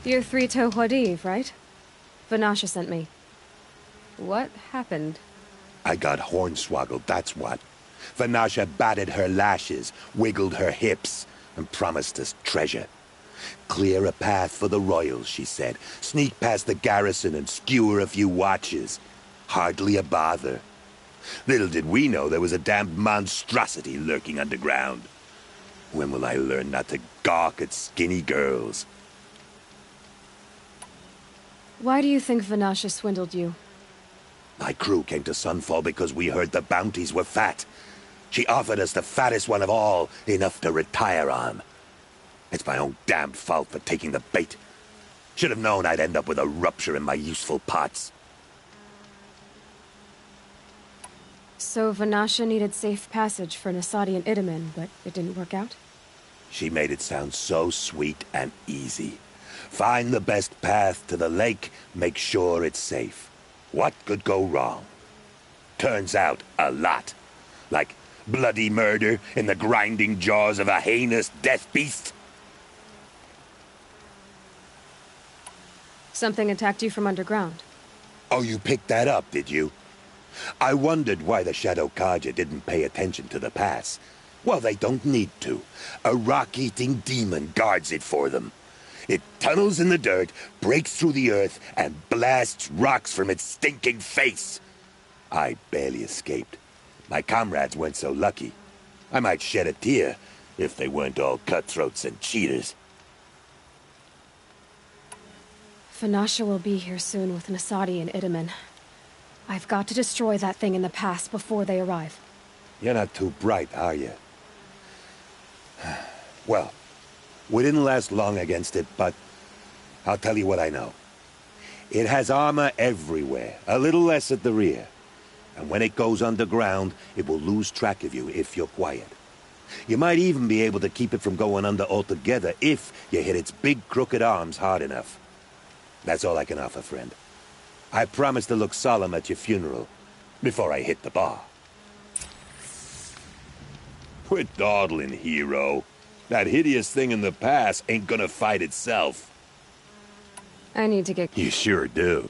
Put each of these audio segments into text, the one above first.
You're Three-Toe Huadiv, right? Vanasha sent me. What happened? I got hornswoggled, that's what. Vanasha batted her lashes, wiggled her hips, and promised us treasure. Clear a path for the royals, she said. Sneak past the garrison and skewer a few watches. Hardly a bother. Little did we know there was a damned monstrosity lurking underground. When will I learn not to gawk at skinny girls? Why do you think Vanasha swindled you? My crew came to Sunfall because we heard the bounties were fat. She offered us the fattest one of all, enough to retire on. It's my own damned fault for taking the bait. Should have known I'd end up with a rupture in my useful parts. So Vanasha needed safe passage for Nasadi and Idaman, but it didn't work out? She made it sound so sweet and easy. Find the best path to the lake, make sure it's safe. What could go wrong? Turns out, a lot. Like bloody murder in the grinding jaws of a heinous death beast. Something attacked you from underground. Oh, you picked that up, did you? I wondered why the Shadow Kaja didn't pay attention to the pass. Well, they don't need to. A rock-eating demon guards it for them. It tunnels in the dirt, breaks through the earth, and blasts rocks from its stinking face. I barely escaped. My comrades weren't so lucky. I might shed a tear if they weren't all cutthroats and cheaters. Vanasha will be here soon with Nasadi and Idaman. I've got to destroy that thing in the pass before they arrive. You're not too bright, are you? Well, we didn't last long against it, but I'll tell you what I know. It has armor everywhere, a little less at the rear. And when it goes underground, it will lose track of you if you're quiet. You might even be able to keep it from going under altogether if you hit its big crooked arms hard enough. That's all I can offer, friend. I promise to look solemn at your funeral, before I hit the bar. Quit dawdling, hero. That hideous thing in the pass ain't gonna fight itself. I need to get... You sure do.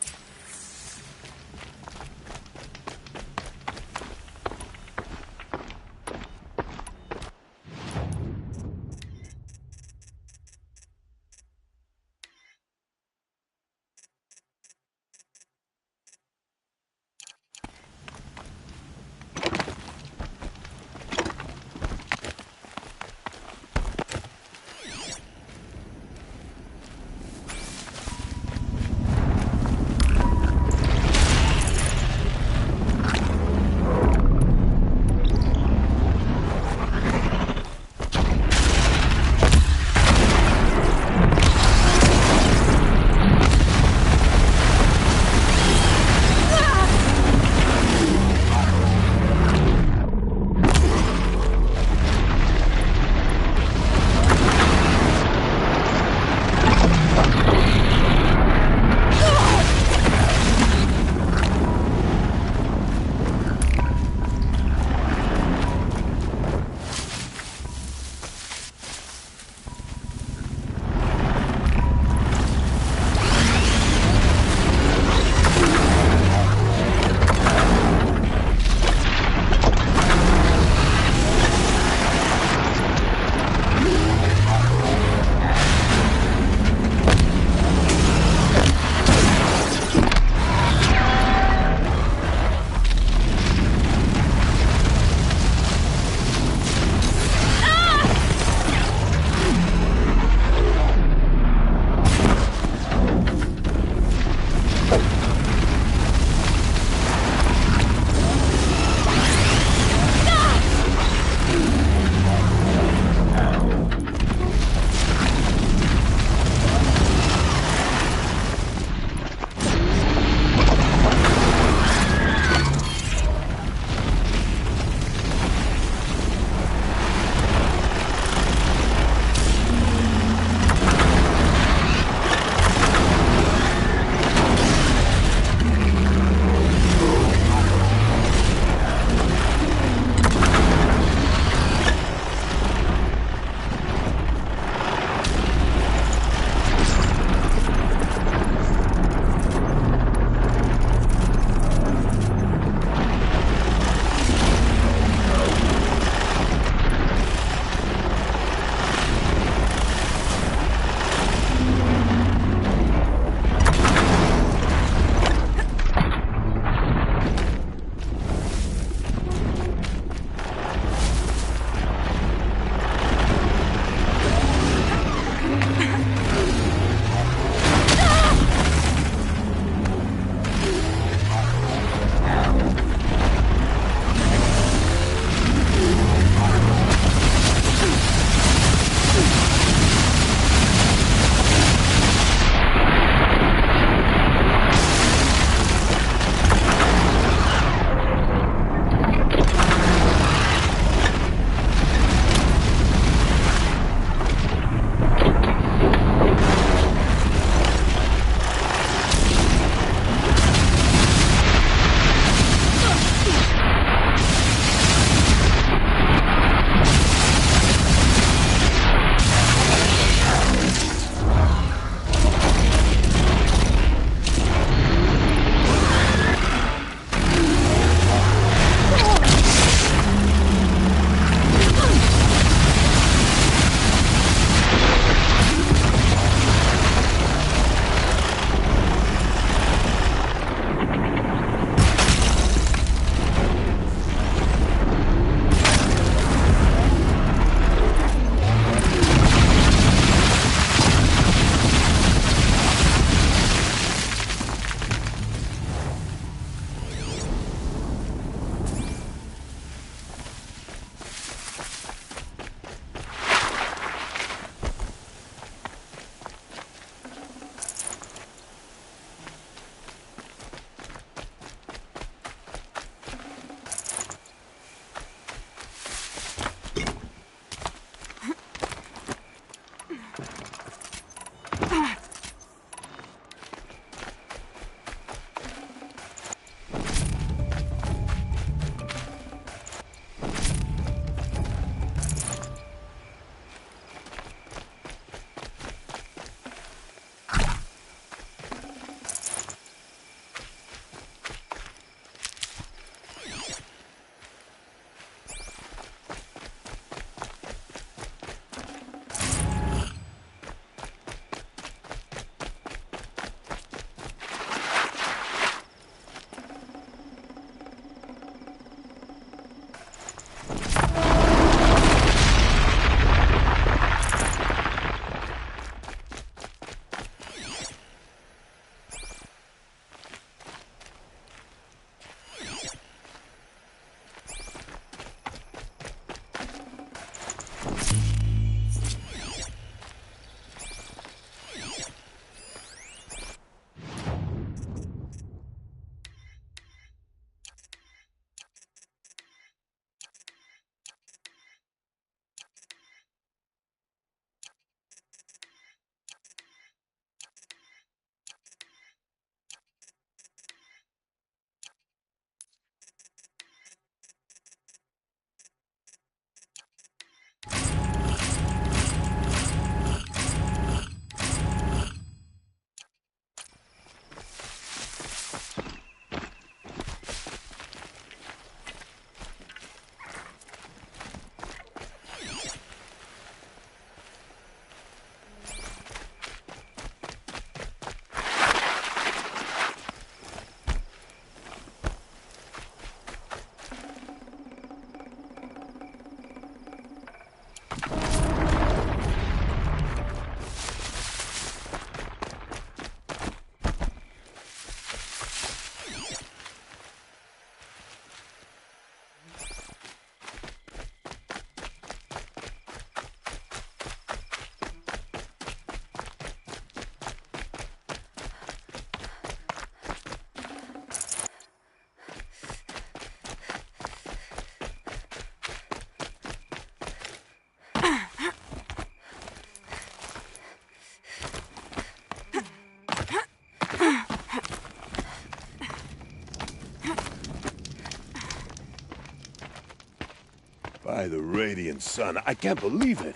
By the radiant sun, I can't believe it.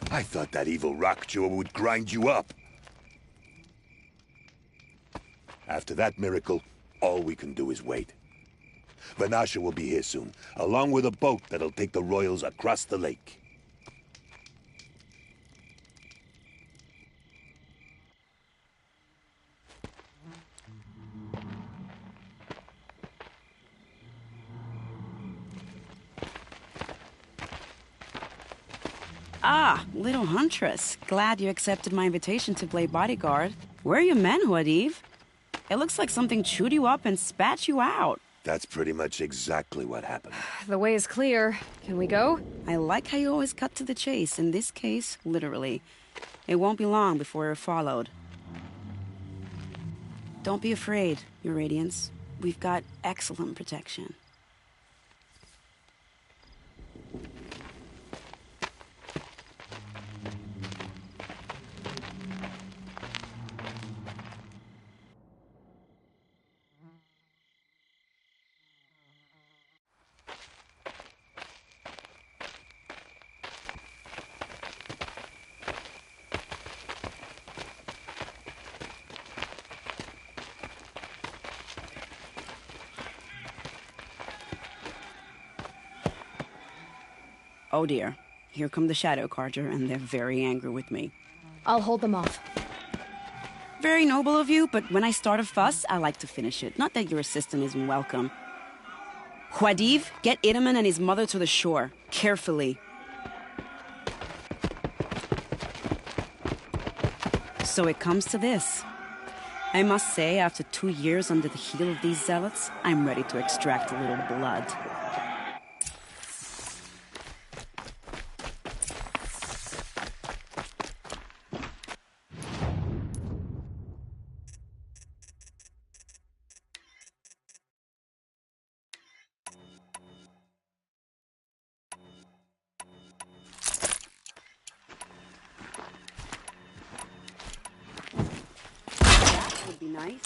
I thought that evil rock chewer would grind you up. After that miracle, all we can do is wait. Vanasha will be here soon, along with a boat that'll take the royals across the lake. Ah, little huntress. Glad you accepted my invitation to play bodyguard. Where are your manhood, Eve? It looks like something chewed you up and spat you out. That's pretty much exactly what happened. The way is clear. Can we go? I like how you always cut to the chase. In this case, literally. It won't be long before you're followed. Don't be afraid, Your Radiance. We've got excellent protection. Oh dear, here come the Shadow Carter, and they're very angry with me. I'll hold them off. Very noble of you, but when I start a fuss, I like to finish it. Not that your assistant isn't welcome. Huadiv, get Itaman and his mother to the shore. Carefully. So it comes to this. I must say, after 2 years under the heel of these zealots, I'm ready to extract a little blood. Would be nice.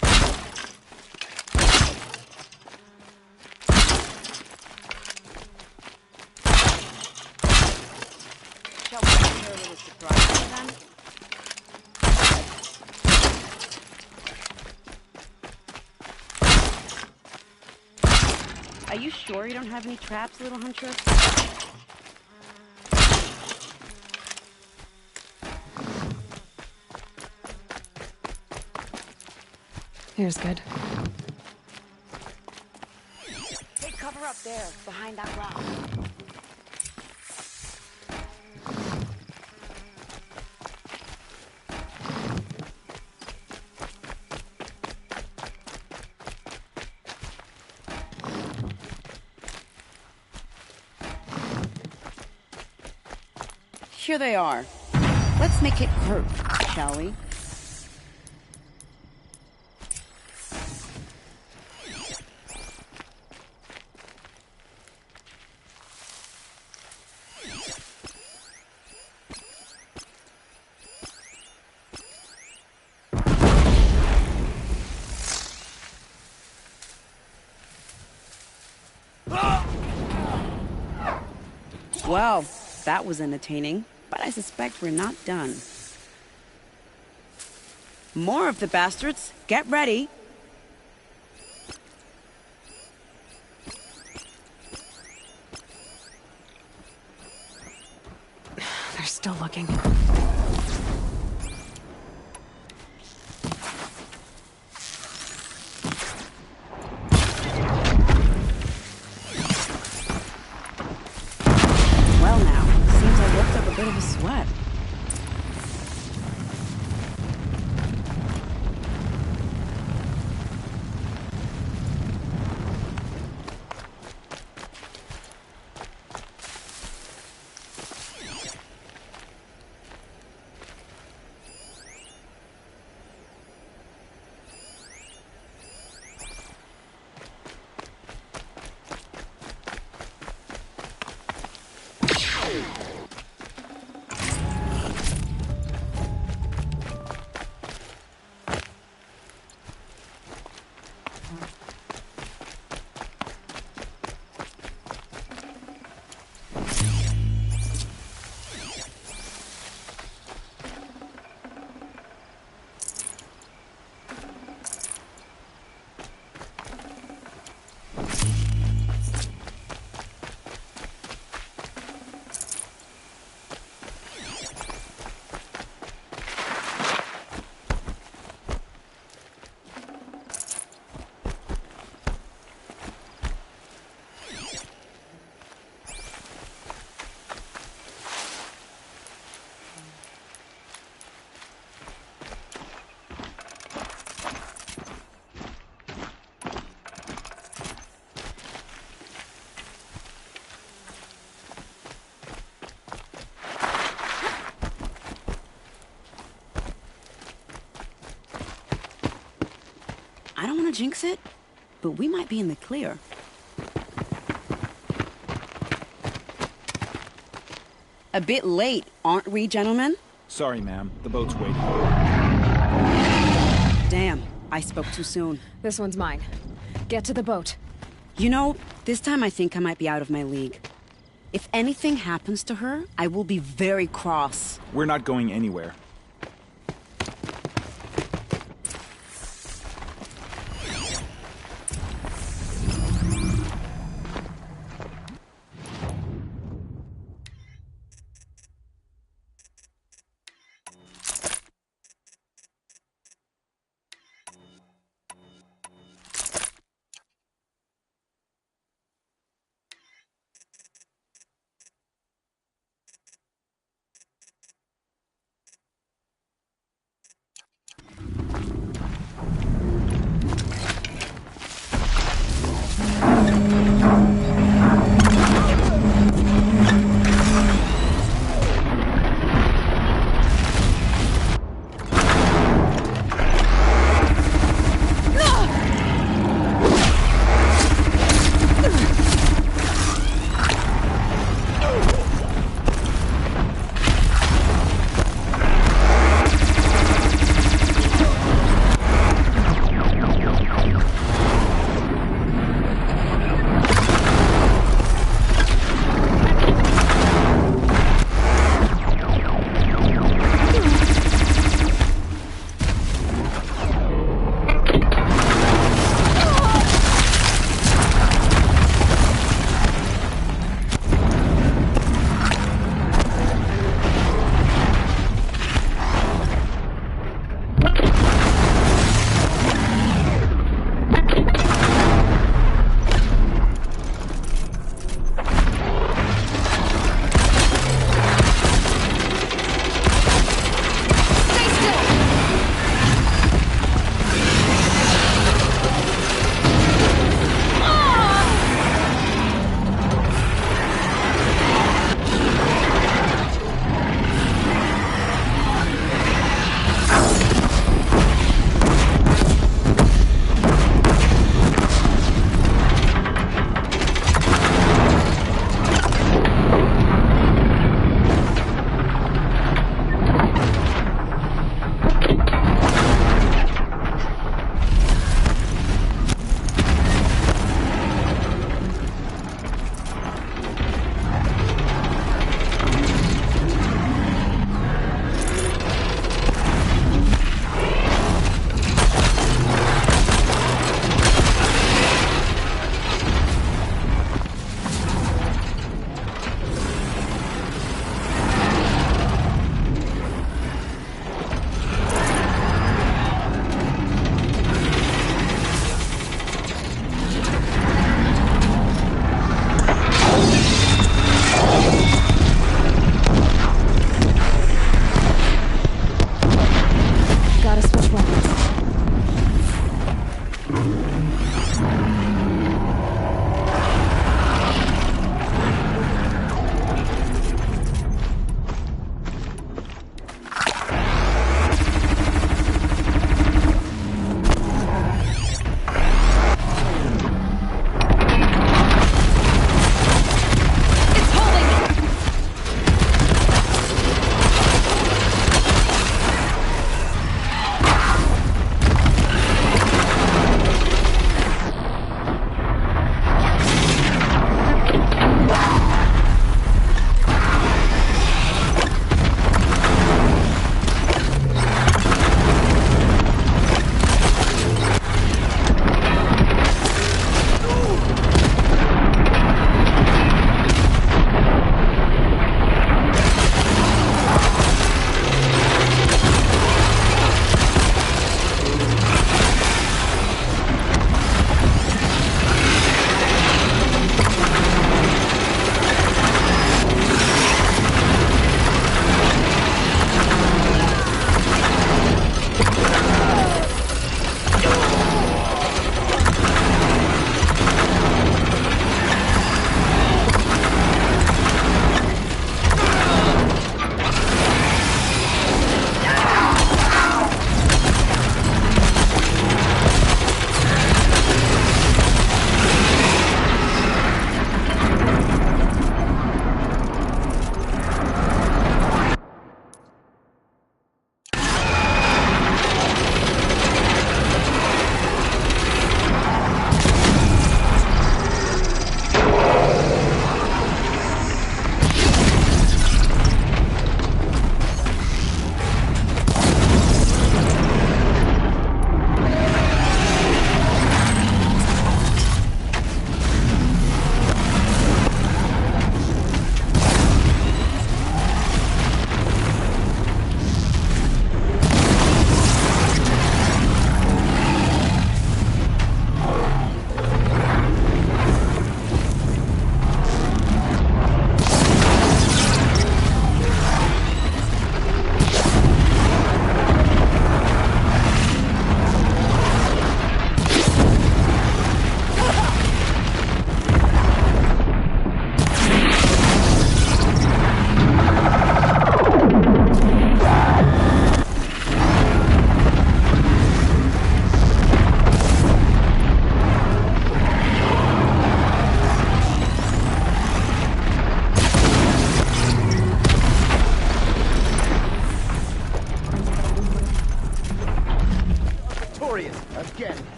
Shall we give her a little surprise then? Are you sure you don't have any traps, little huntress? Here's good. Take cover up there, behind that rock. Here they are. Let's make it hurt, shall we? Well, that was entertaining, but I suspect we're not done. More of the bastards. Get ready. They're still looking. Well now, seems I worked up a bit of a sweat. jinx it, but we might be in the clear. A bit late, aren't we, gentlemen? Sorry, ma'am. The boat's waiting. Damn, I spoke too soon. This one's mine. Get to the boat. You know, this time I think I might be out of my league. If anything happens to her, I will be very cross. We're not going anywhere.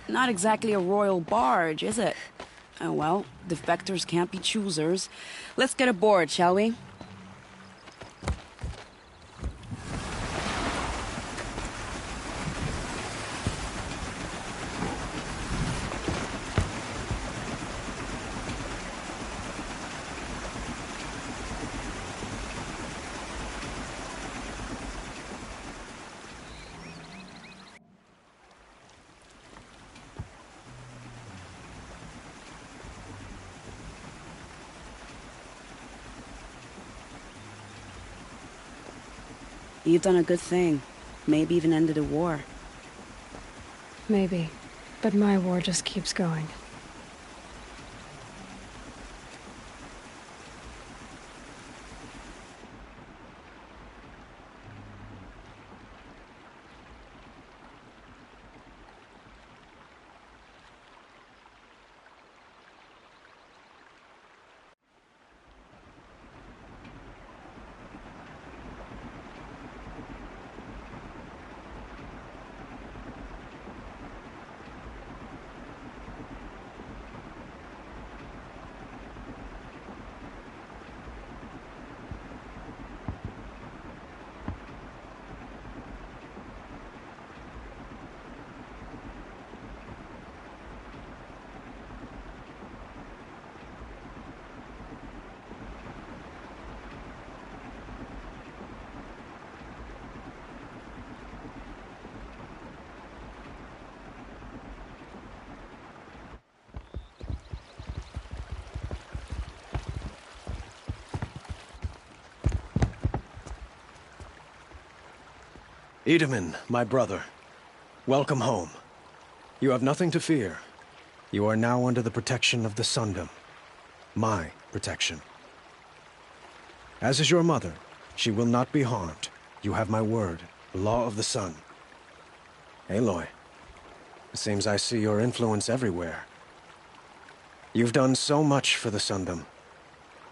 Not exactly a royal barge, is it? Oh well, defectors can't be choosers. Let's get aboard, shall we? You've done a good thing. Maybe even ended a war. Maybe. But my war just keeps going. Edaman, my brother, welcome home. You have nothing to fear. You are now under the protection of the Sundom. My protection. As is your mother, she will not be harmed. You have my word, the law of the sun. Aloy, it seems I see your influence everywhere. You've done so much for the Sundom,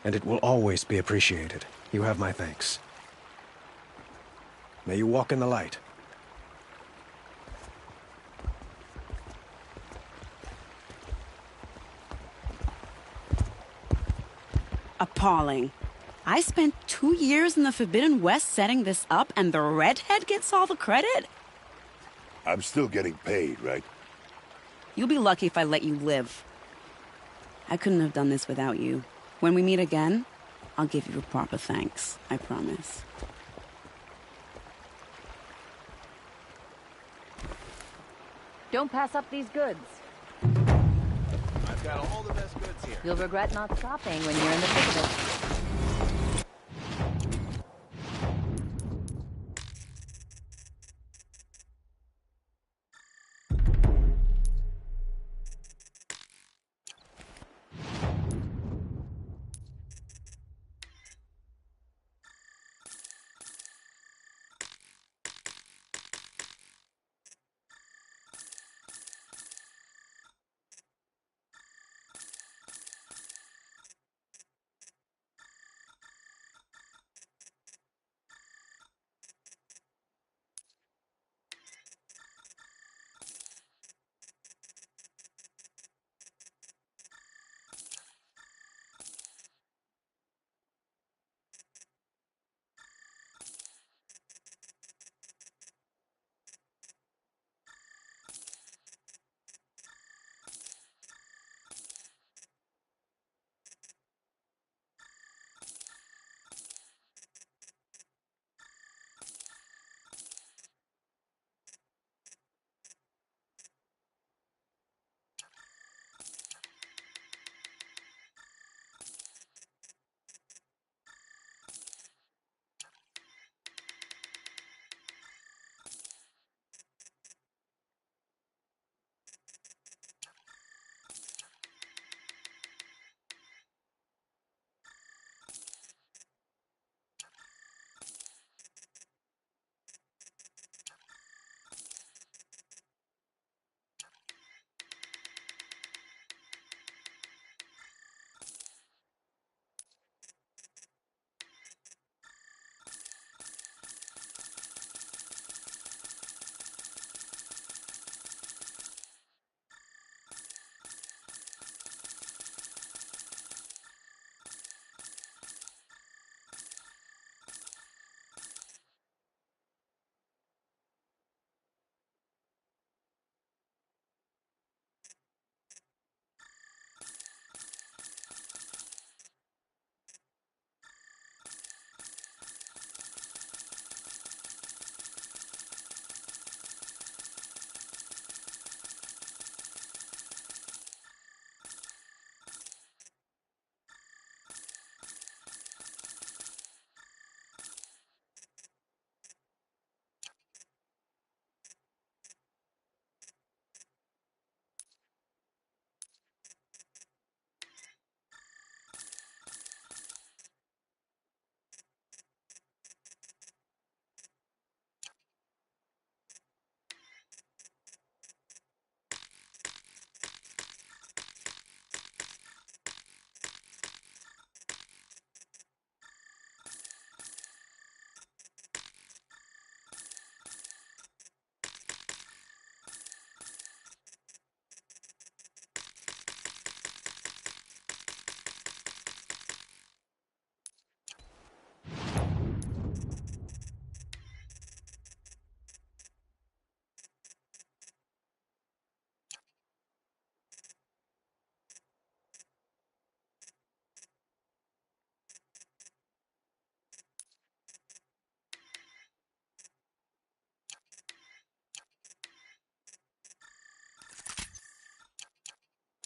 and it will always be appreciated. You have my thanks. May you walk in the light. Appalling. I spent 2 years in the Forbidden West setting this up, and the redhead gets all the credit? I'm still getting paid, right? You'll be lucky if I let you live. I couldn't have done this without you. When we meet again, I'll give you a proper thanks, I promise. Don't pass up these goods. I've got all the best goods here. You'll regret not stopping when you're in the thick of it.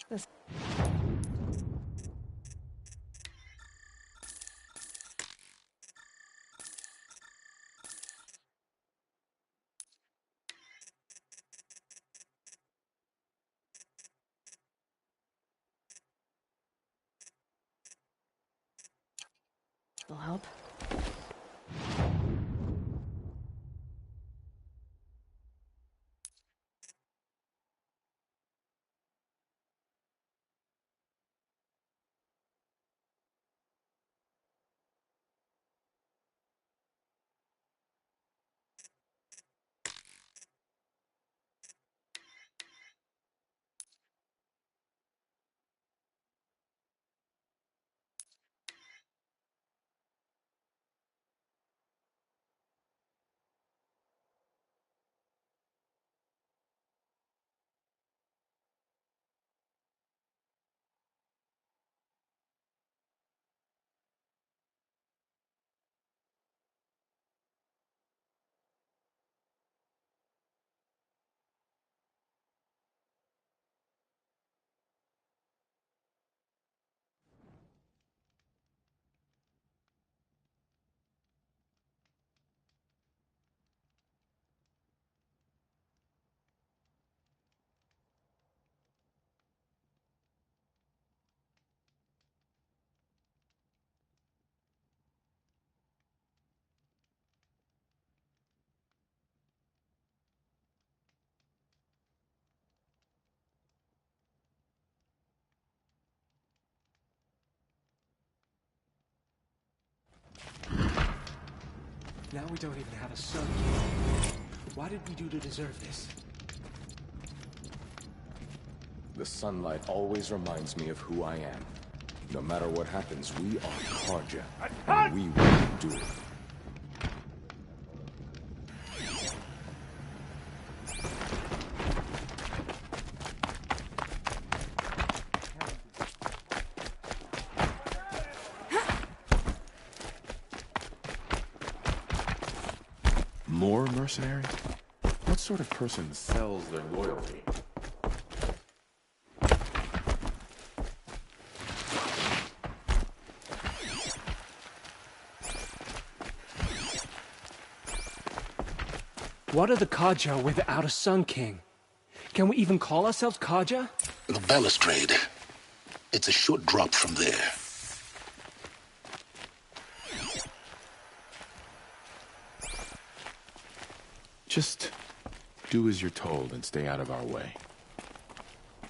This... will help. Now we don't even have a sun. What did we do to deserve this? The sunlight always reminds me of who I am. No matter what happens, we are Karja, and we will do it. More mercenaries? What sort of person sells their loyalty? What are the Karja without a Sun King? Can we even call ourselves Karja? The balustrade. It's a short drop from there. Just do as you're told and stay out of our way.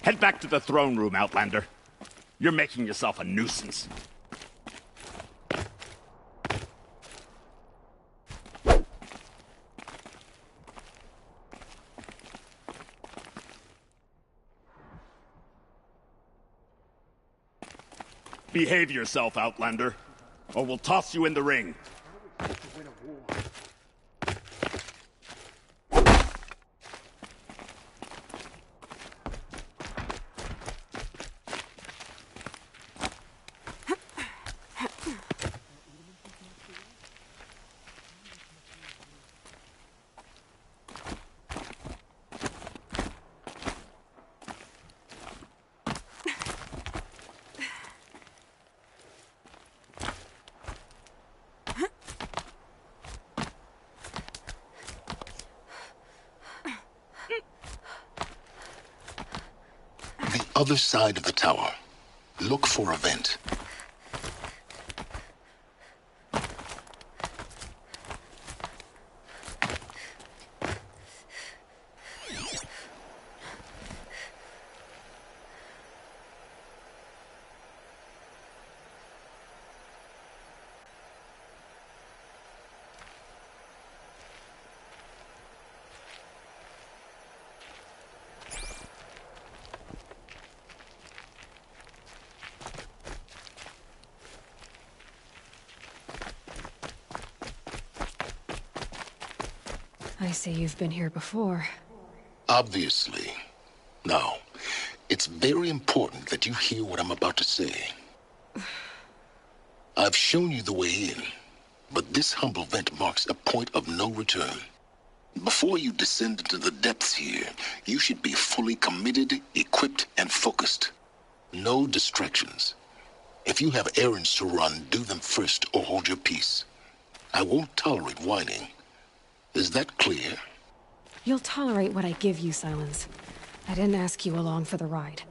Head back to the throne room, Outlander. You're making yourself a nuisance. Behave yourself, Outlander, or we'll toss you in the ring. Other side of the tower. Look for a vent. I see you've been here before. Obviously. Now, it's very important that you hear what I'm about to say. I've shown you the way in, but this humble vent marks a point of no return. Before you descend into the depths here, you should be fully committed, equipped, and focused. No distractions. If you have errands to run, do them first or hold your peace. I won't tolerate whining. Is that clear? You'll tolerate what I give you, Silence. I didn't ask you along for the ride.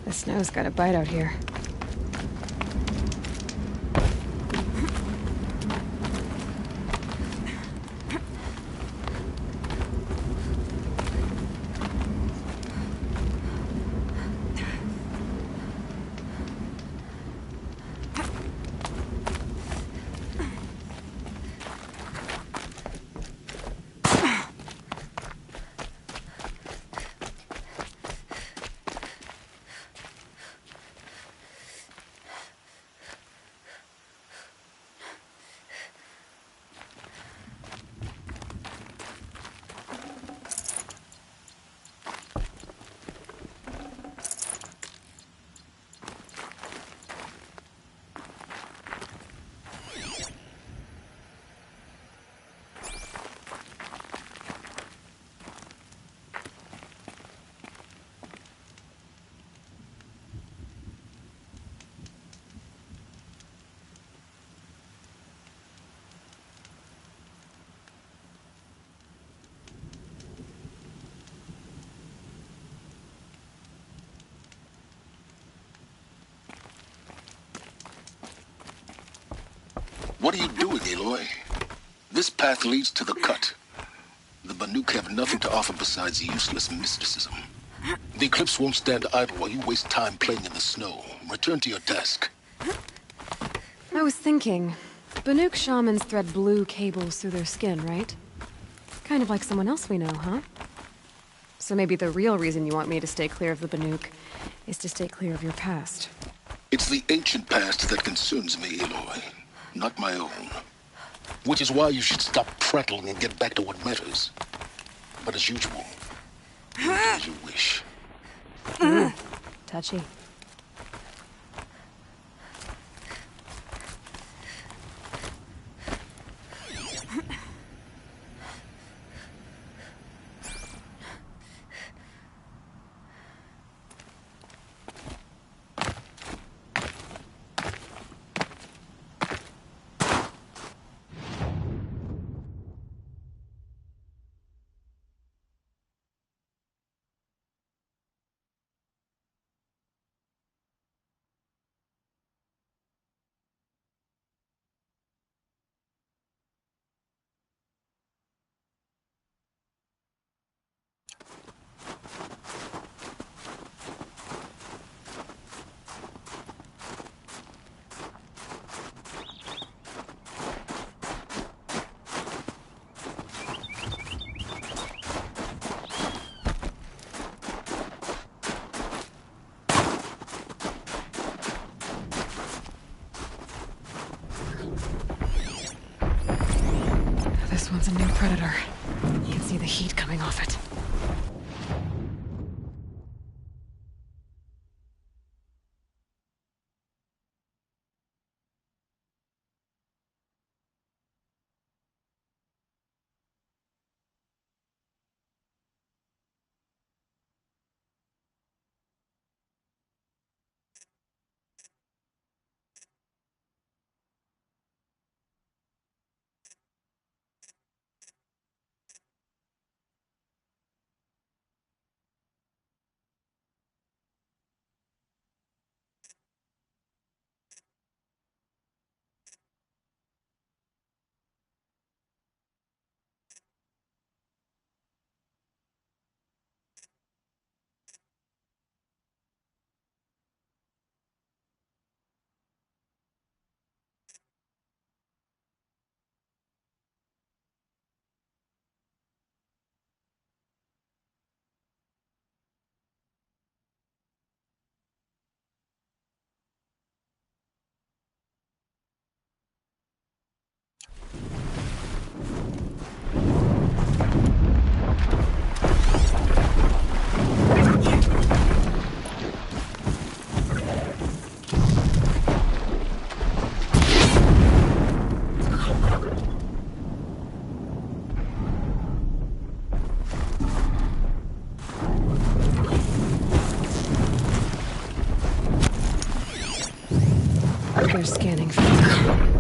The snow's got a bite out here. What are you doing, Aloy? This path leads to the cut. The Banuk have nothing to offer besides useless mysticism. The Eclipse won't stand idle while you waste time playing in the snow. Return to your desk. I was thinking, Banuk shamans thread blue cables through their skin, right? Kind of like someone else we know, huh? So maybe the real reason you want me to stay clear of the Banuk is to stay clear of your past. It's the ancient past that concerns me, Aloy, not my own. Which is why you should stop prattling and get back to what matters. But as usual, you do as you wish. Touchy. one's a new predator. You can see the heat coming off it. They're scanning for you.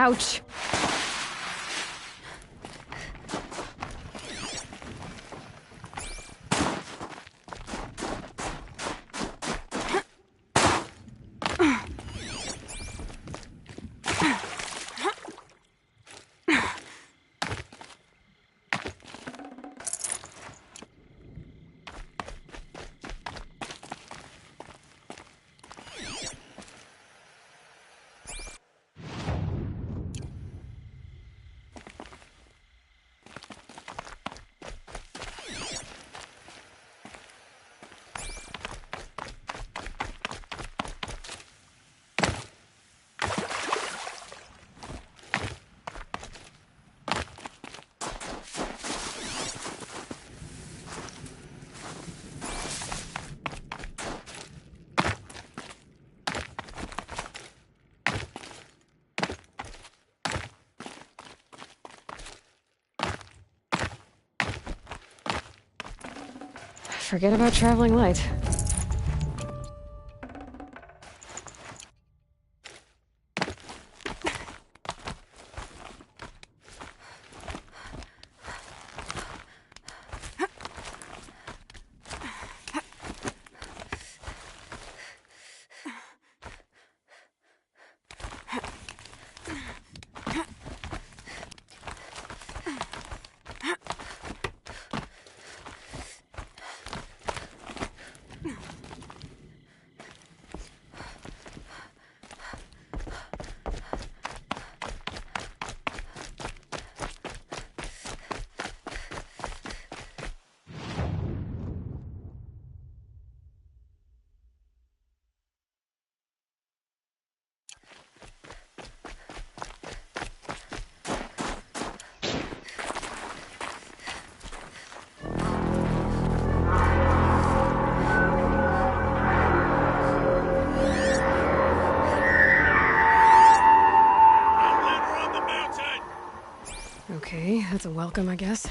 Ouch. Forget about traveling light. Okay, that's a welcome, I guess.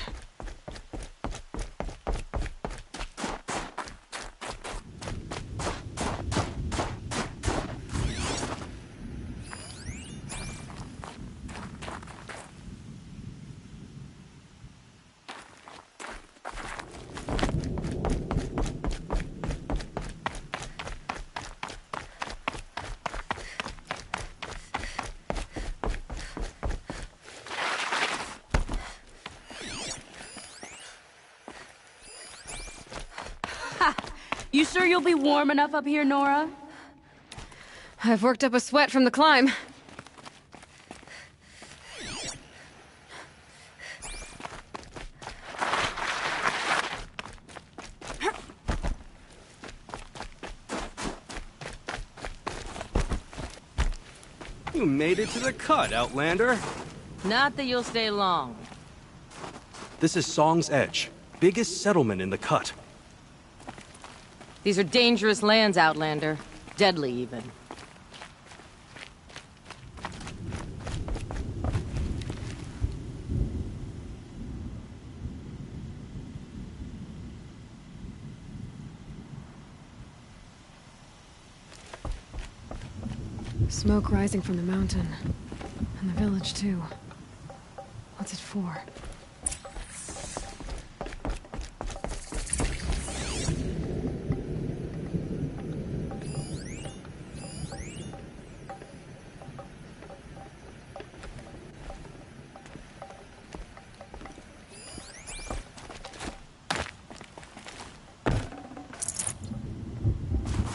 You sure you'll be warm enough up here, Nora? I've worked up a sweat from the climb. You made it to the cut, Outlander. Not that you'll stay long. This is Song's Edge, biggest settlement in the cut. These are dangerous lands, Outlander. Deadly, even. Smoke rising from the mountain. And the village, too. What's it for?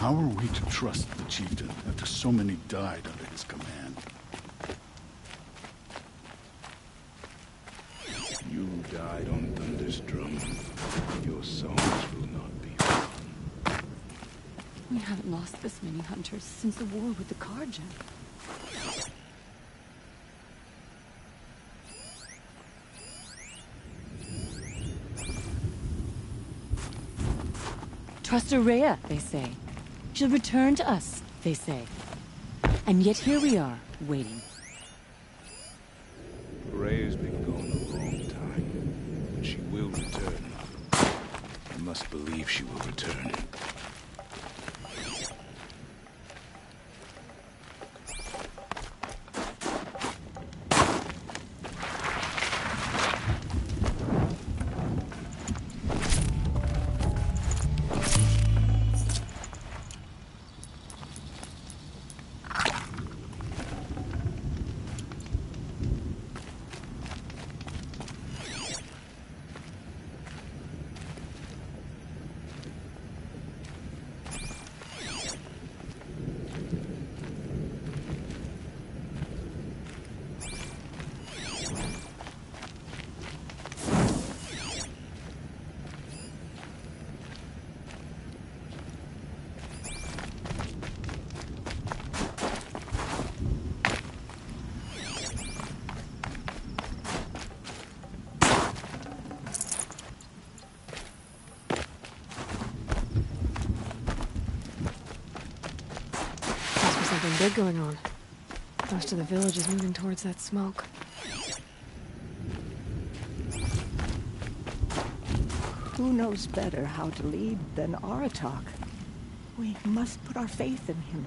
How are we to trust the chieftain after so many died under his command? You died on Thunder's drum. Your songs will not be forgotten. We haven't lost this many hunters since the war with the Karja. Trust Araya, they say. She'll return to us, they say. And yet here we are, waiting. Raya's been gone a long time, but she will return. I must believe she will return. Something big going on. Most of the village is moving towards that smoke. Who knows better how to lead than Aratak? We must put our faith in him.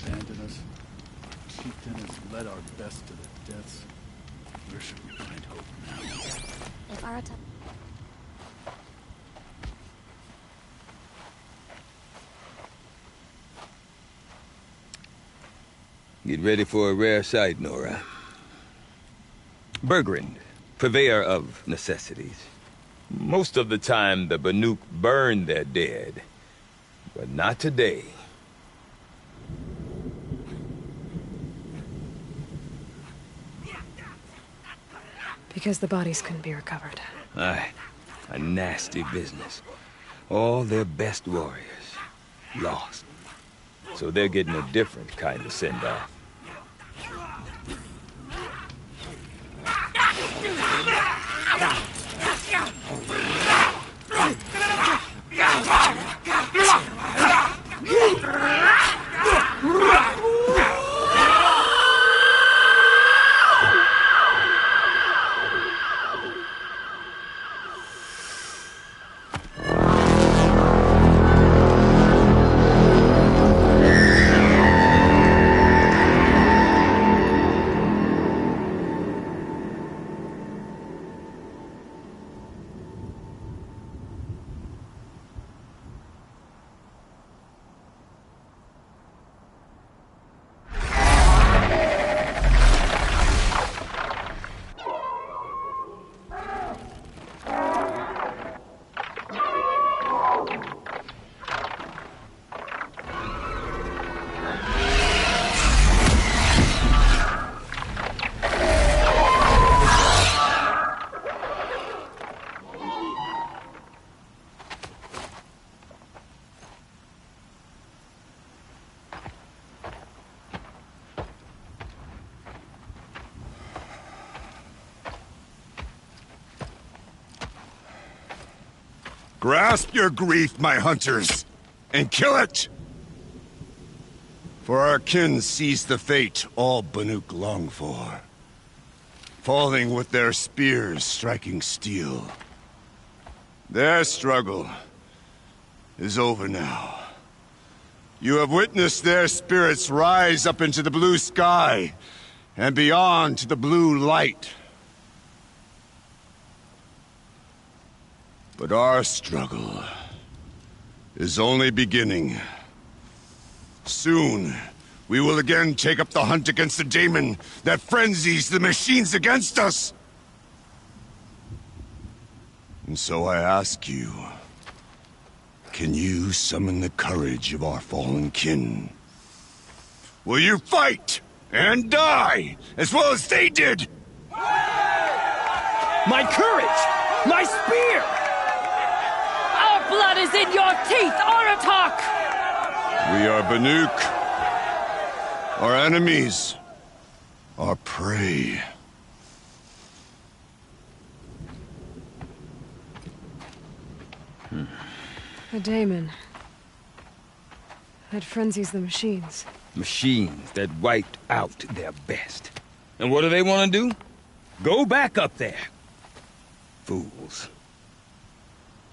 Abandon us. Chieftain has led our best to the deaths. Where should we find hope now? If Aratak... Get ready for a rare sight, Nora. Bergrand, purveyor of necessities. Most of the time, the Banuk burn their dead. But not today. Because the bodies couldn't be recovered. Aye, a nasty business. All their best warriors lost. So they're getting a different kind of send-off. Grasp your grief, my hunters, and kill it! For our kin sees the fate all Banuk long for. Falling with their spears striking steel. Their struggle is over now. You have witnessed their spirits rise up into the blue sky, and beyond to the blue light. But our struggle is only beginning. Soon, we will again take up the hunt against the daemon that frenzies the machines against us. And so I ask you, can you summon the courage of our fallen kin? Will you fight and die as well as they did? My courage! My spear! Our blood is in your teeth, Aratak! We are Banuk. Our enemies. Our prey. A daemon. That frenzies the machines. Machines that wiped out their best. And what do they want to do? Go back up there. Fools.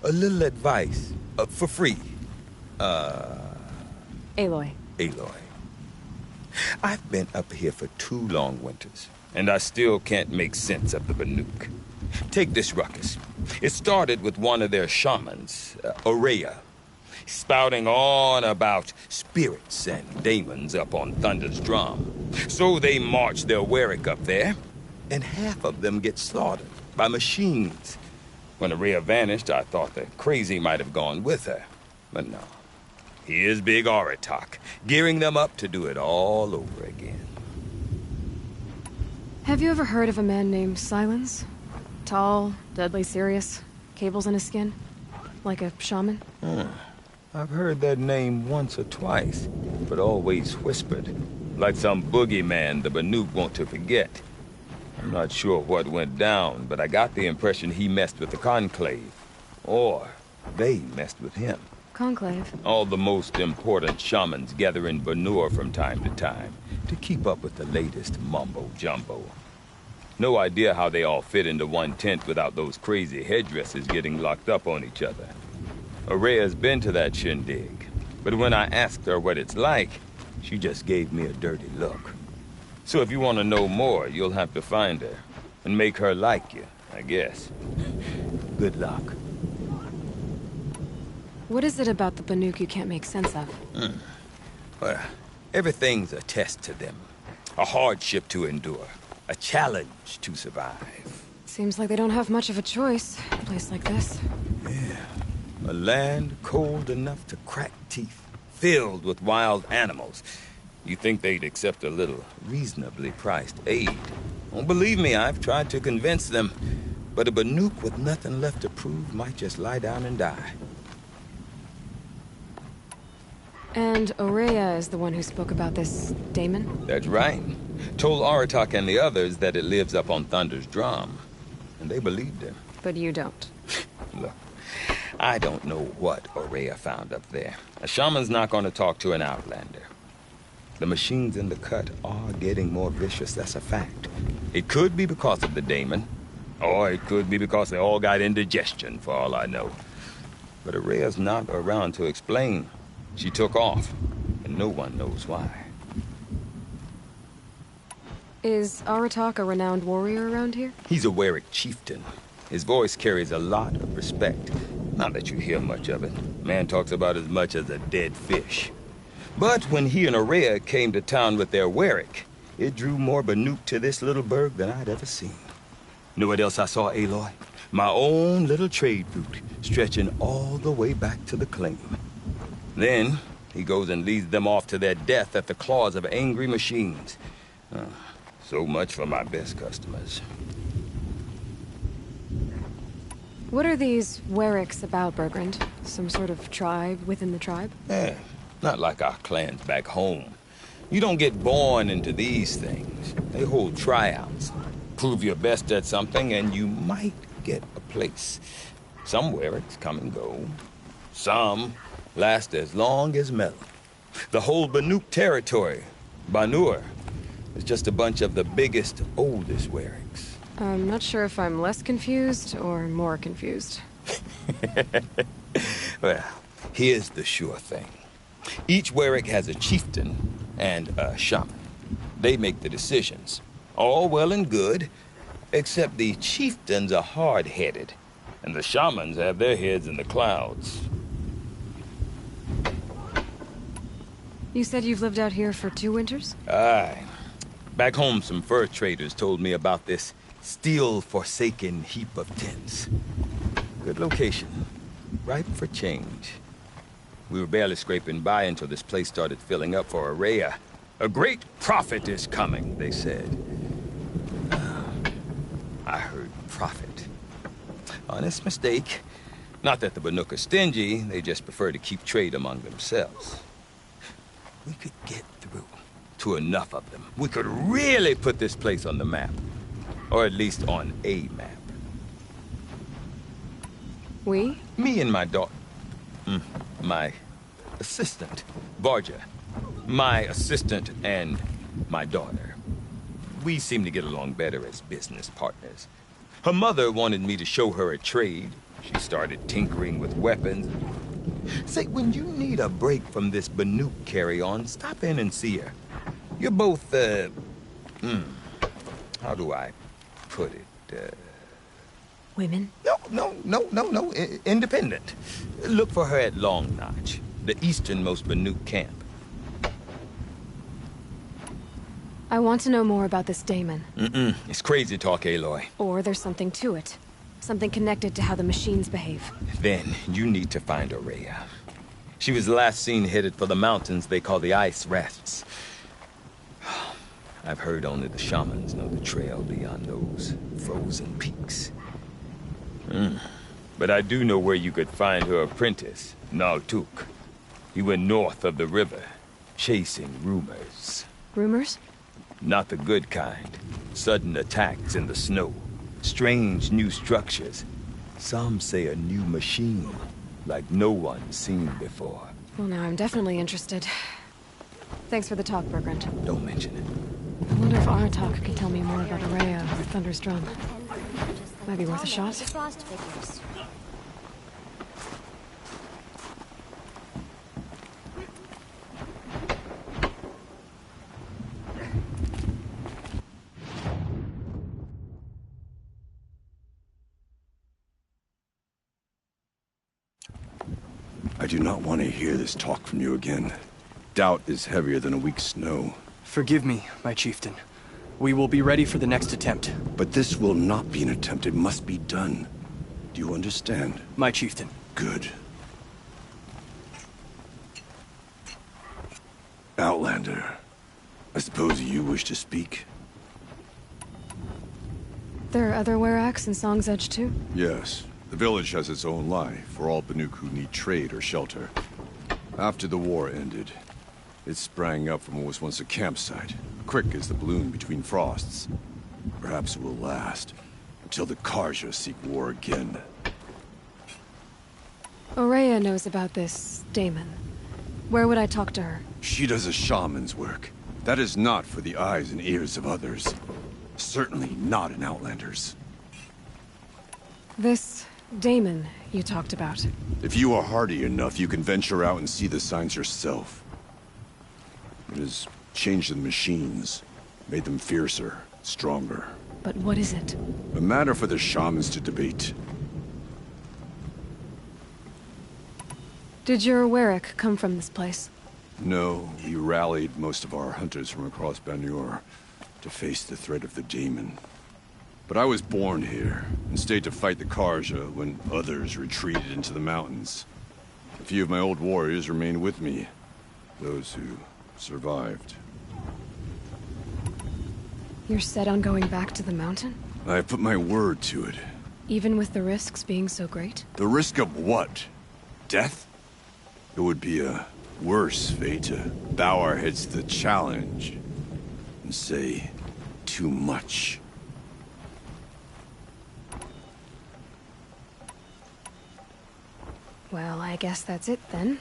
A little advice, for free. Aloy. Aloy. I've been up here for 2 long winters, and I still can't make sense of the Banuk. Take this ruckus. It started with one of their shamans, Aurea, spouting on about spirits and daemons up on Thunder's drum. So they march their Warwick up there, and half of them get slaughtered by machines. When Aurea vanished, I thought the crazy might have gone with her. But no. Here's Big Aratak, gearing them up to do it all over again. Have you ever heard of a man named Silence? Tall, deadly serious, cables in his skin? Like a shaman? I've heard that name once or twice, but always whispered. Like some boogeyman the Banuk want to forget. I'm not sure what went down, but I got the impression he messed with the Conclave. Or they messed with him. Conclave? All the most important shamans gather in Banur from time to time to keep up with the latest mumbo-jumbo. No idea how they all fit into one tent without those crazy headdresses getting locked up on each other. Araya's been to that shindig, but when I asked her what it's like, she just gave me a dirty look. So if you want to know more, you'll have to find her and make her like you, I guess. Good luck. What is it about the Banuk you can't make sense of? Well, everything's a test to them. A hardship to endure. A challenge to survive. Seems like they don't have much of a choice, a place like this. Yeah. A land cold enough to crack teeth, filled with wild animals. You think they'd accept a little reasonably priced aid. Well, believe me, I've tried to convince them. But a Banuk with nothing left to prove might just lie down and die. And Aurea is the one who spoke about this daemon? That's right. Told Aratak and the others that it lives up on Thunder's drum. And they believed him. But you don't. Look, I don't know what Aurea found up there. A shaman's not going to talk to an outlander. The machines in the cut are getting more vicious, that's a fact. It could be because of the daemon, or it could be because they all got indigestion, for all I know. But Aurea's not around to explain. She took off, and no one knows why. Is Aratak a renowned warrior around here? He's a Werik chieftain. His voice carries a lot of respect. Not that you hear much of it. Man talks about as much as a dead fish. But when he and Aurea came to town with their Werik, it drew more Banuk to this little burg than I'd ever seen. Know what else I saw, Aloy? My own little trade route, stretching all the way back to the claim. Then, he goes and leads them off to their death at the claws of angry machines. So much for my best customers. What are these Weriks about, Bergrand? Some sort of tribe within the tribe? Not like our clans back home. You don't get born into these things. They hold tryouts. Prove your best at something and you might get a place. Some Weriks come and go. Some last as long as Melon. The whole Banuk territory, Banur, is just a bunch of the biggest, oldest Weriks. I'm not sure if I'm less confused or more confused. Well, here's the sure thing. Each Werik has a chieftain and a shaman. They make the decisions. All well and good, except the chieftains are hard-headed, and the shamans have their heads in the clouds. You said you've lived out here for 2 winters? Aye. Back home, some fur traders told me about this steel-forsaken heap of tents. Good location. Ripe for change. We were barely scraping by until this place started filling up for Aurea. A great prophet is coming, they said. I heard prophet. Honest mistake. Not that the Banuk are stingy, they just prefer to keep trade among themselves. We could get through to enough of them. We could really put this place on the map. Or at least on a map. We? Me and my daughter. My assistant, Varja. My assistant and my daughter. We seem to get along better as business partners. Her mother wanted me to show her a trade. She started tinkering with weapons. Say, when you need a break from this Banuk carry-on, stop in and see her. You're both, how do I put it? Women? No. Independent. Look for her at Long Notch, the easternmost Banuk camp. I want to know more about this daemon. It's crazy talk, Aloy. Or there's something to it. Something connected to how the machines behave. Then you need to find Aurea. She was last seen headed for the mountains they call the Ice Rafts. I've heard only the shamans know the trail beyond those frozen peaks. But I do know where you could find her apprentice, Naltuk. He went north of the river, chasing rumors. Rumors? Not the good kind. Sudden attacks in the snow. Strange new structures. Some say a new machine, like no one's seen before. Well, now I'm definitely interested. Thanks for the talk, Bergrand. Don't mention it. I wonder if Aratak can tell me more about Araya or Thunder's drum. Might be worth a shot. I do not want to hear this talk from you again. Doubt is heavier than a week's snow. Forgive me, my chieftain. We will be ready for the next attempt. But this will not be an attempt. It must be done. Do you understand? My chieftain. Good. Outlander, I suppose you wish to speak? There are other Weraks in Song's Edge too? Yes. The village has its own life for all Banuk who need trade or shelter. After the war ended, it sprang up from what was once a campsite, quick as the bloom between frosts. Perhaps it will last, until the Karja seek war again. Araya knows about this Damon. Where would I talk to her? She does a shaman's work. That is not for the eyes and ears of others. Certainly not an Outlander's. This Damon you talked about. If you are hardy enough, you can venture out and see the signs yourself. It has changed the machines, made them fiercer, stronger. But what is it? A matter for the shamans to debate. Did your Werak come from this place? No, we rallied most of our hunters from across Banur to face the threat of the Daemon. But I was born here, and stayed to fight the Karja when others retreated into the mountains. A few of my old warriors remained with me, those who survived. You're set on going back to the mountain? I put my word to it. Even with the risks being so great? The risk of what? Death? It would be a worse fate to bow our heads to the challenge and say too much. Well, I guess that's it then.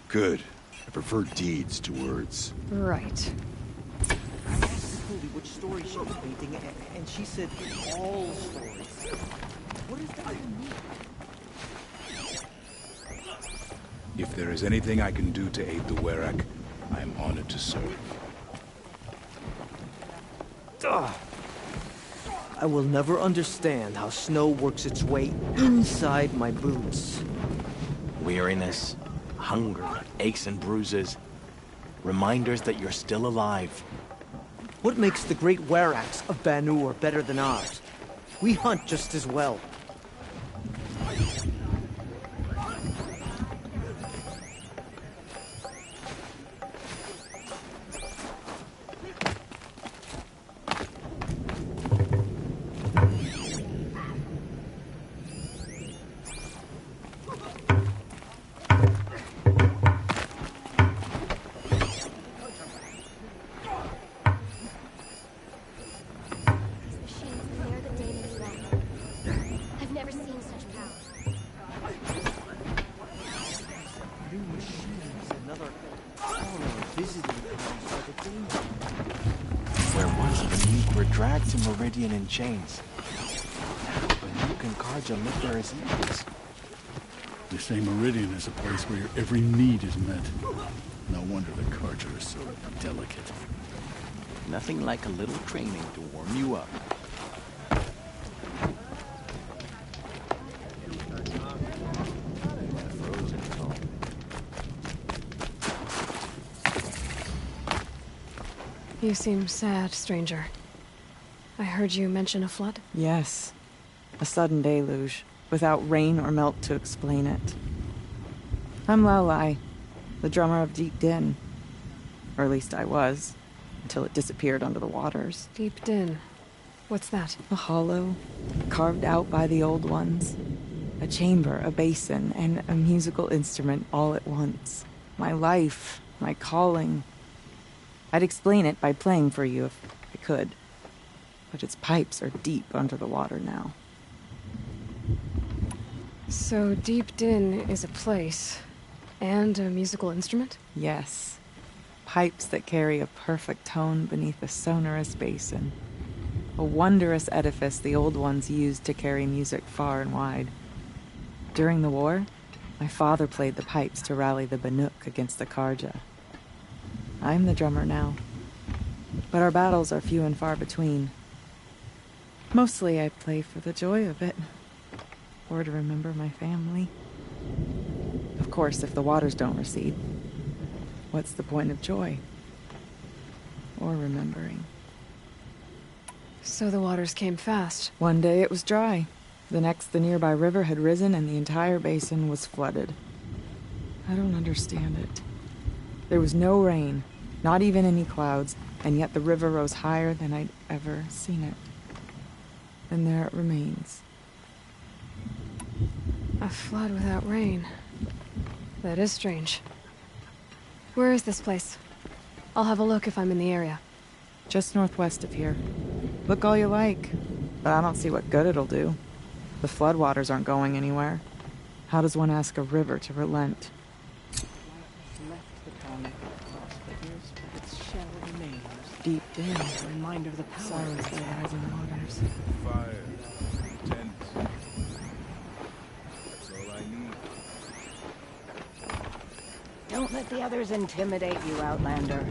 Good. I prefer deeds to words. Right. I asked Cooley which story she was painting, and she said all stories. What does that even mean? If there is anything I can do to aid the Werak, I am honored to serve. Ugh. I will never understand how snow works its way inside my boots. Weariness, hunger, aches and bruises. Reminders that you're still alive. What makes the great Weraks of Banur better than ours? We hunt just as well. In chains. Now, Banuk and Karja live there as equals. They say Meridian is a place where your every need is met. No wonder the Karja are so delicate. Nothing like a little training to warm you up. You seem sad, stranger. I heard you mention a flood? Yes. A sudden deluge, without rain or melt to explain it. I'm Lowlai, the drummer of Deep Din. Or at least I was, until it disappeared under the waters. Deep Din? What's that? A hollow, carved out by the old ones. A chamber, a basin, and a musical instrument all at once. My life, my calling. I'd explain it by playing for you if I could. but its pipes are deep under the water now. So Deep Din is a place, and a musical instrument? Yes. Pipes that carry a perfect tone beneath a sonorous basin. A wondrous edifice the old ones used to carry music far and wide. During the war, my father played the pipes to rally the Banuk against the Karja. I'm the drummer now, but our battles are few and far between. Mostly I play for the joy of it, or to remember my family. Of course, if the waters don't recede, what's the point of joy? Or remembering? So the waters came fast. One day it was dry. The next, the nearby river had risen and the entire basin was flooded. I don't understand it. There was no rain, not even any clouds, and yet the river rose higher than I'd ever seen it. And there it remains. A flood without rain. That is strange. Where is this place? I'll have a look if I'm in the area. Just northwest of here. Look all you like, but I don't see what good it'll do. The floodwaters aren't going anywhere. How does one ask a river to relent? Deep in, a reminder of the power Silence of the the rising waters. Fire. Tent. That's all I need. Don't let the others intimidate you, Outlander.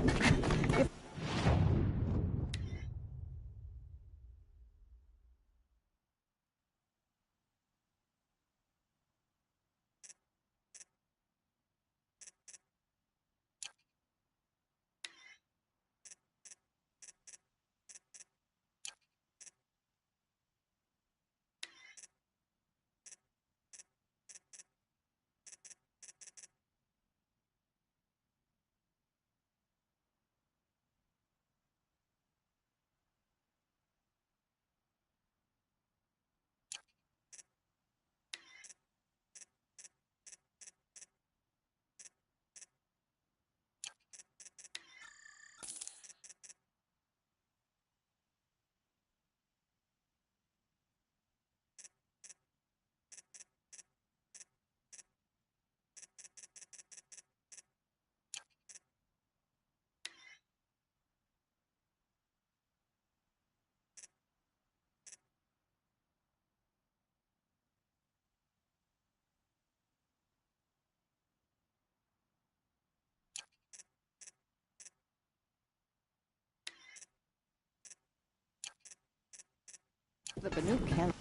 If the Banuk can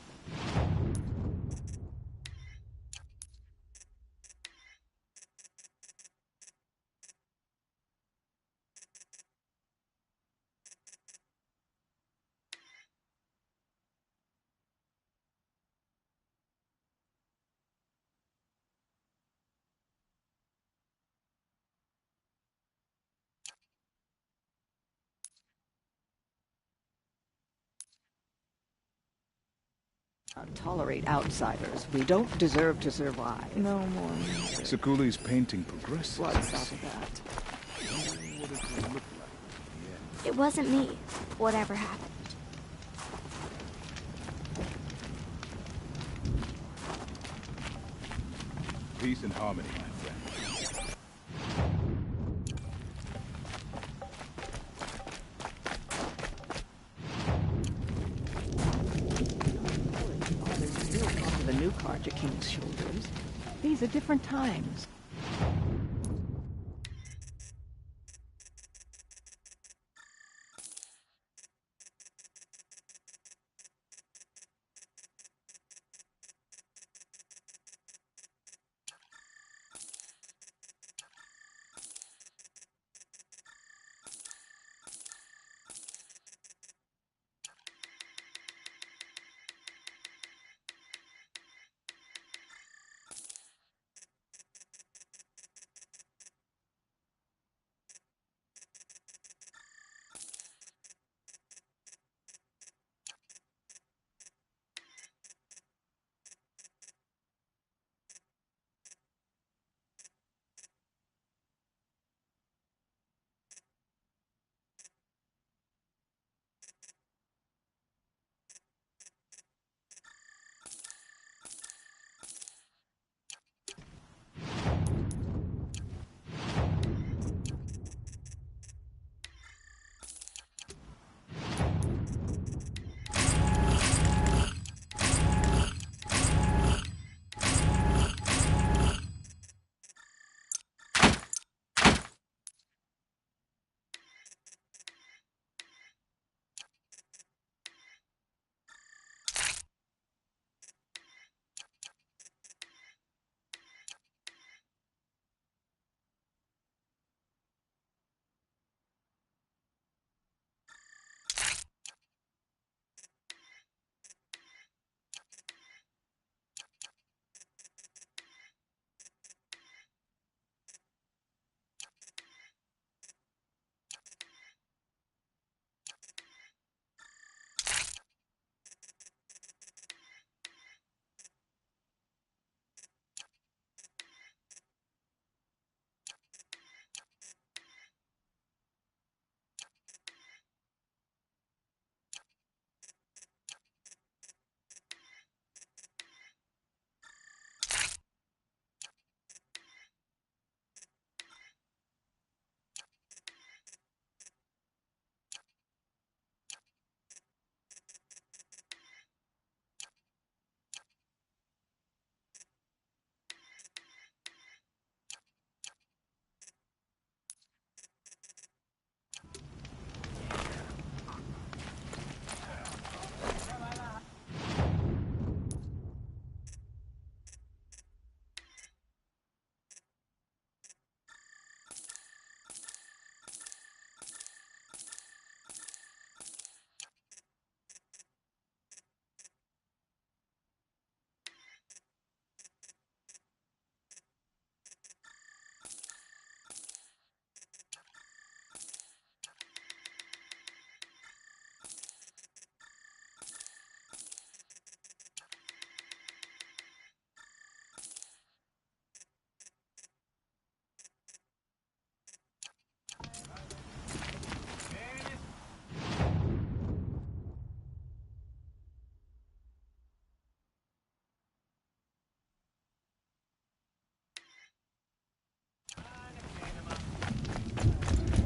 tolerate outsiders. We don't deserve to survive. No more. Sakuli's painting progresses. What's up with that? What does it look like? It wasn't me, whatever happened. Peace and harmony, my friend. There's still on the new Karja King's shoulders. These are different times.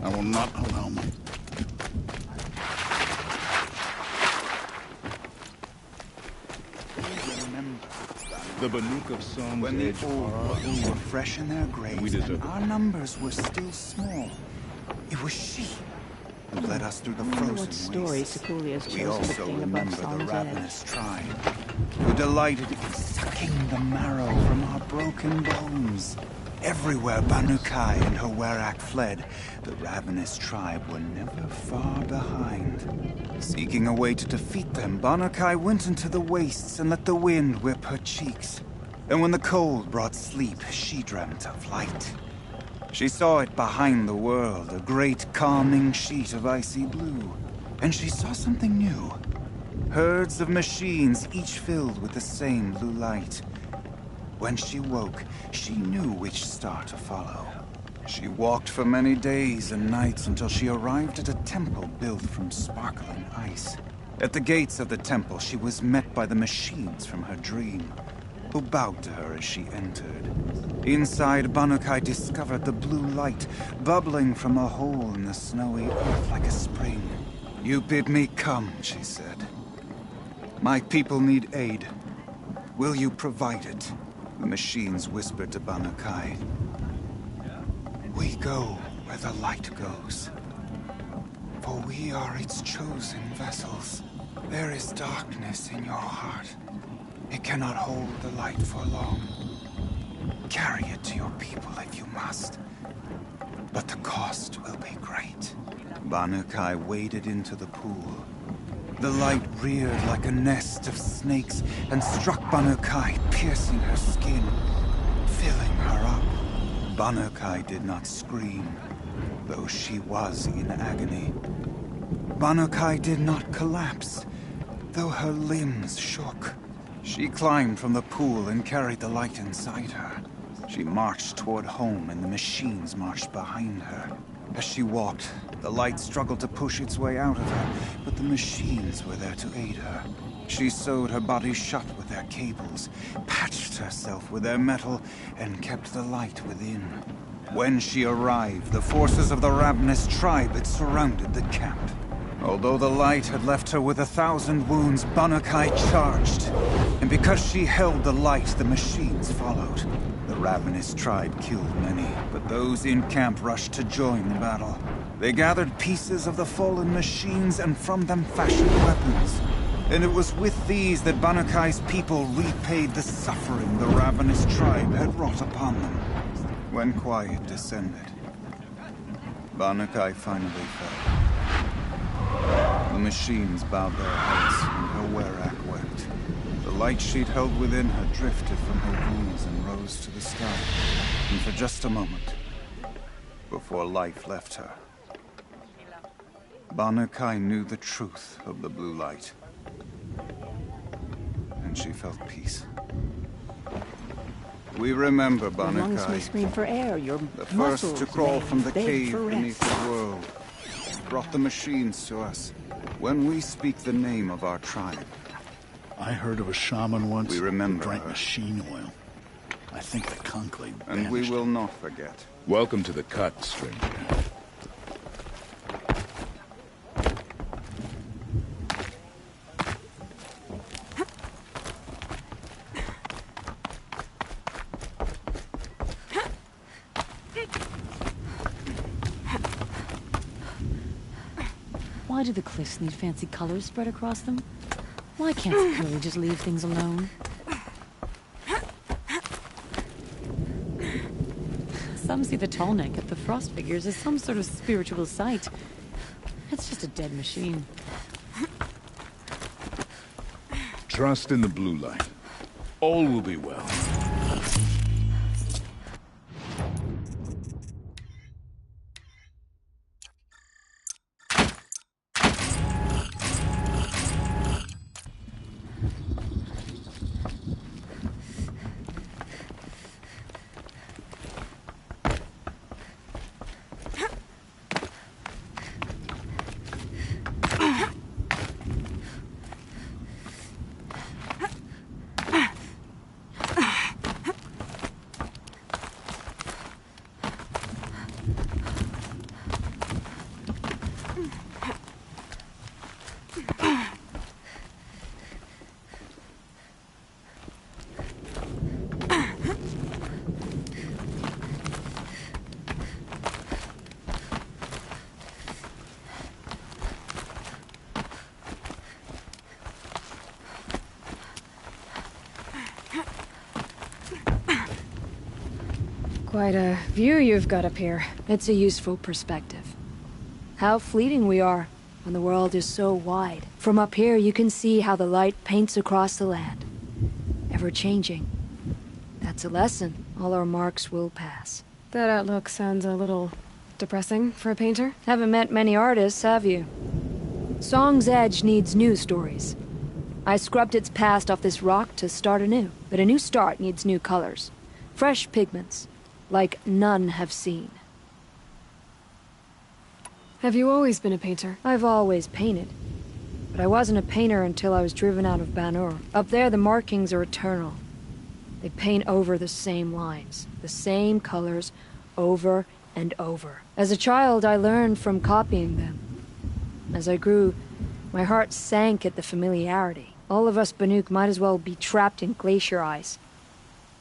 I will not allow my... The Banuk of Song's when the Edge old are our ones were fresh in their graves and our numbers were still small, it was she who led us through the frozen what story wastes. Seculia's We chosen to also paint above remember the Song's ravenous tribe, who delighted in sucking the marrow from our broken bones. Everywhere Banukai and her Werak fled, the ravenous tribe were never far behind. Seeking a way to defeat them, Banukai went into the wastes and let the wind whip her cheeks. And when the cold brought sleep, she dreamt of light. She saw it behind the world, a great calming sheet of icy blue. And she saw something new. Herds of machines, each filled with the same blue light. When she woke, she knew which star to follow. She walked for many days and nights until she arrived at a temple built from sparkling ice. At the gates of the temple, she was met by the machines from her dream, who bowed to her as she entered. Inside, Banukai discovered the blue light bubbling from a hole in the snowy earth like a spring. "You bid me come," she said. "My people need aid. Will you provide it?" The machines whispered to Banukai. "We go where the light goes, for we are its chosen vessels. There is darkness in your heart. It cannot hold the light for long. Carry it to your people if you must, but the cost will be great." Banukai waded into the pool. The light reared like a nest of snakes and struck Banukai, piercing her skin, filling her up. Banukai did not scream, though she was in agony. Banukai did not collapse, though her limbs shook. She climbed from the pool and carried the light inside her. She marched toward home, and the machines marched behind her. As she walked, the light struggled to push its way out of her, but the machines were there to aid her. She sewed her body shut with their cables, patched herself with their metal, and kept the light within. When she arrived, the forces of the ravenous tribe had surrounded the camp. Although the light had left her with 1,000 wounds, Banukai charged. And because she held the light, the machines followed. The ravenous tribe killed many, but those in camp rushed to join the battle. They gathered pieces of the fallen machines and from them fashioned weapons. And it was with these that Banukai's people repaid the suffering the ravenous tribe had wrought upon them. When quiet descended, Banukai finally fell. The machines bowed their heads, and her Werak wept. The light she'd held within her drifted from her wounds and rose to the sky. And for just a moment, before life left her, Banukai knew the truth of the blue light. And she felt peace. We remember Banukai. Your lungs may scream for air, your the first muscles to crawl may from the beg cave for beneath rest. the world. Brought the machines to us. When we speak the name of our tribe, I heard of a shaman once we remember who drank her. machine oil. I think the conclave And we banished will not forget. Welcome to the cut, stranger. Why do the cliffs need fancy colors spread across them? Why can't Security just leave things alone? Some see the tall neck at the frost figures as some sort of spiritual sight. It's just a dead machine. Trust in the blue light. All will be well. Quite a view you've got up here. It's a useful perspective. How fleeting we are when the world is so wide. From up here, you can see how the light paints across the land. Ever-changing. That's a lesson. All our marks will pass. That outlook sounds a little depressing for a painter. Haven't met many artists, have you? Song's Edge needs new stories. I scrubbed its past off this rock to start anew. But a new start needs new colors. Fresh pigments, like none have seen. Have you always been a painter? I've always painted. But I wasn't a painter until I was driven out of Banur. Up there, the markings are eternal. They paint over the same lines, the same colors, over and over. As a child, I learned from copying them. As I grew, my heart sank at the familiarity. All of us Banuk might as well be trapped in glacier ice.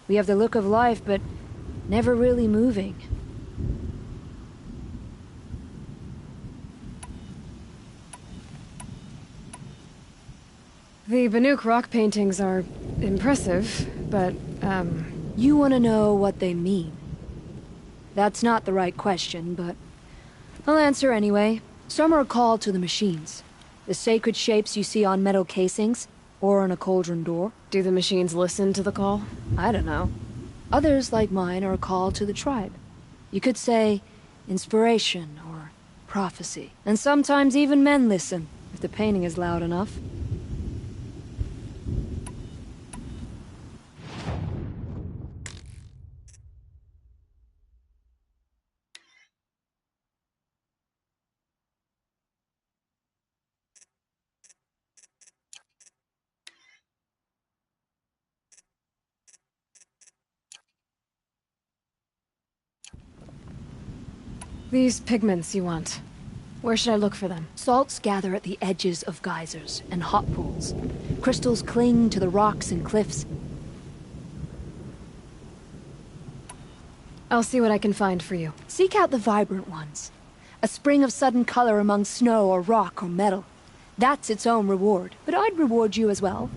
We have the look of life, but never really moving. The Banuk rock paintings are impressive, but, You want to know what they mean? That's not the right question, but I'll answer anyway. Some are called to the machines. The sacred shapes you see on metal casings, or on a cauldron door. Do the machines listen to the call? I don't know. Others, like mine, are called to the tribe. You could say inspiration or prophecy. And sometimes even men listen, if the painting is loud enough. These pigments you want. Where should I look for them? Salts gather at the edges of geysers and hot pools. Crystals cling to the rocks and cliffs. I'll see what I can find for you. Seek out the vibrant ones. A spring of sudden color among snow or rock or metal. That's its own reward. But I'd reward you as well.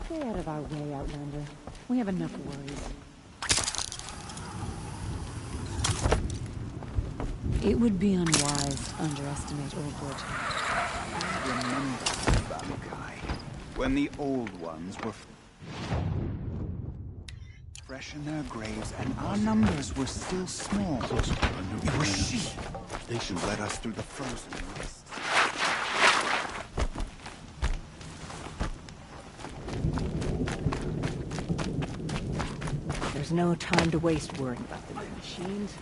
Stay out of our way, Outlander. We have enough worries. It would be unwise to underestimate Orgwood. Remember, Balukai, when the old ones were fresh in their graves and our numbers were still small. It was she. They should let us through the frozen wastes. There's no time to waste worrying about the new machines.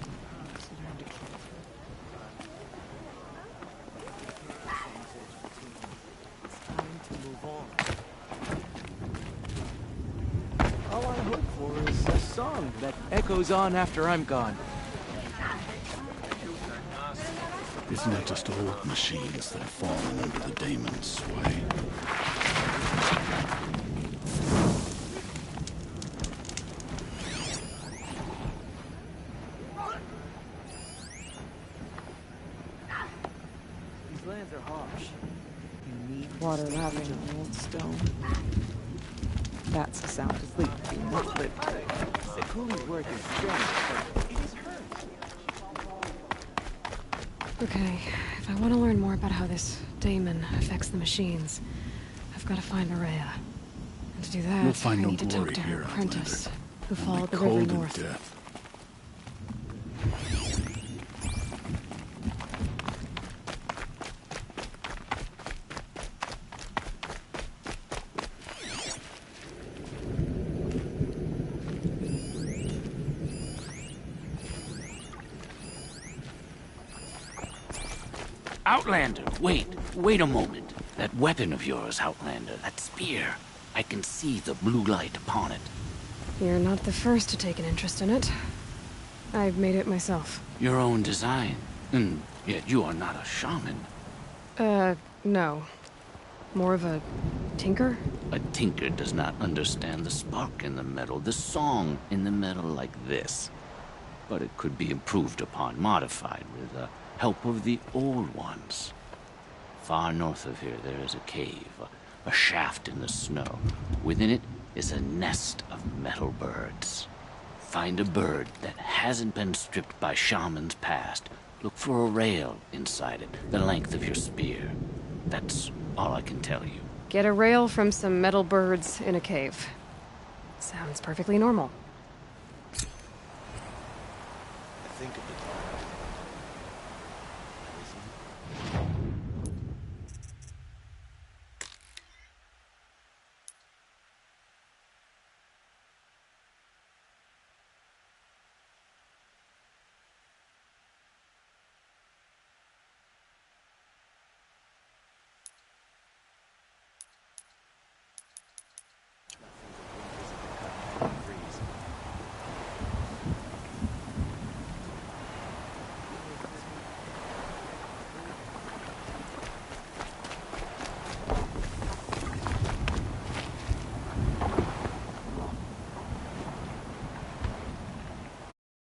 All I hope for is a song that echoes on after I'm gone. Isn't it just old machines that have fallen under the daemon's sway? These lands are harsh. Water lapping on old stone. That's the sound to sleep to, not live to. The coolie's work is strange, but it is hurt. Okay, if I want to learn more about how this daemon affects the machines, I've got to find Maria. And to do that, We'll find I no need to talk glory to her here, apprentice, who Only followed the river cold and north. death. Outlander, wait a moment. That weapon of yours, Outlander, that spear. I can see the blue light upon it. You're not the first to take an interest in it. I've made it myself. Your own design. And yet you are not a shaman. No. More of a tinker? A tinker does not understand the spark in the metal, the song in the metal like this. But it could be improved upon, modified with the help of the old ones. Far north of here there is a cave, a shaft in the snow. Within it is a nest of metal birds. Find a bird that hasn't been stripped by shamans past. Look for a rail inside it, the length of your spear. That's all I can tell you. Get a rail from some metal birds in a cave. Sounds perfectly normal. I think of the time.